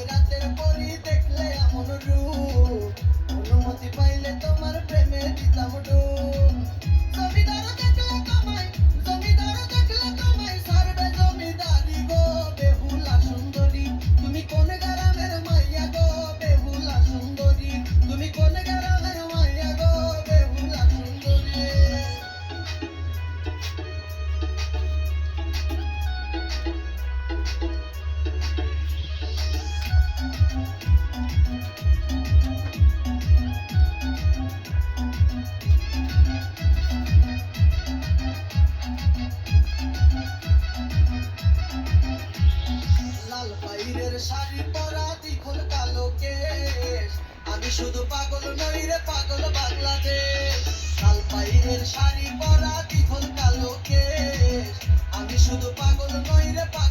রাতের পরি দেখলে এমন রূপ, অনুমতি পাইলে তোমার প্রেমে দিতাম ডুব। জমিদার দেখলে তোমায়, জমিদার দেখলে তোমায় সারবে জমিদারি গো বেহুলা সুন্দরী। তুমি কোন গ্রামের মাইয়া গো বেহুলা সুন্দরী, তুমি কোন গ্রামের মাইয়া গো বেহুলা সুন্দরী। লাল পাইরের শাড়ি পরা দ্বিগুণ কালো কেশ, আমি শুধু পাগল নই রে পাগল বাংলাদেশ। লাল পাইরের শাড়ি পরা দ্বিগুণ কালো কেশ, আমি শুধু পাগল নই রে পাগল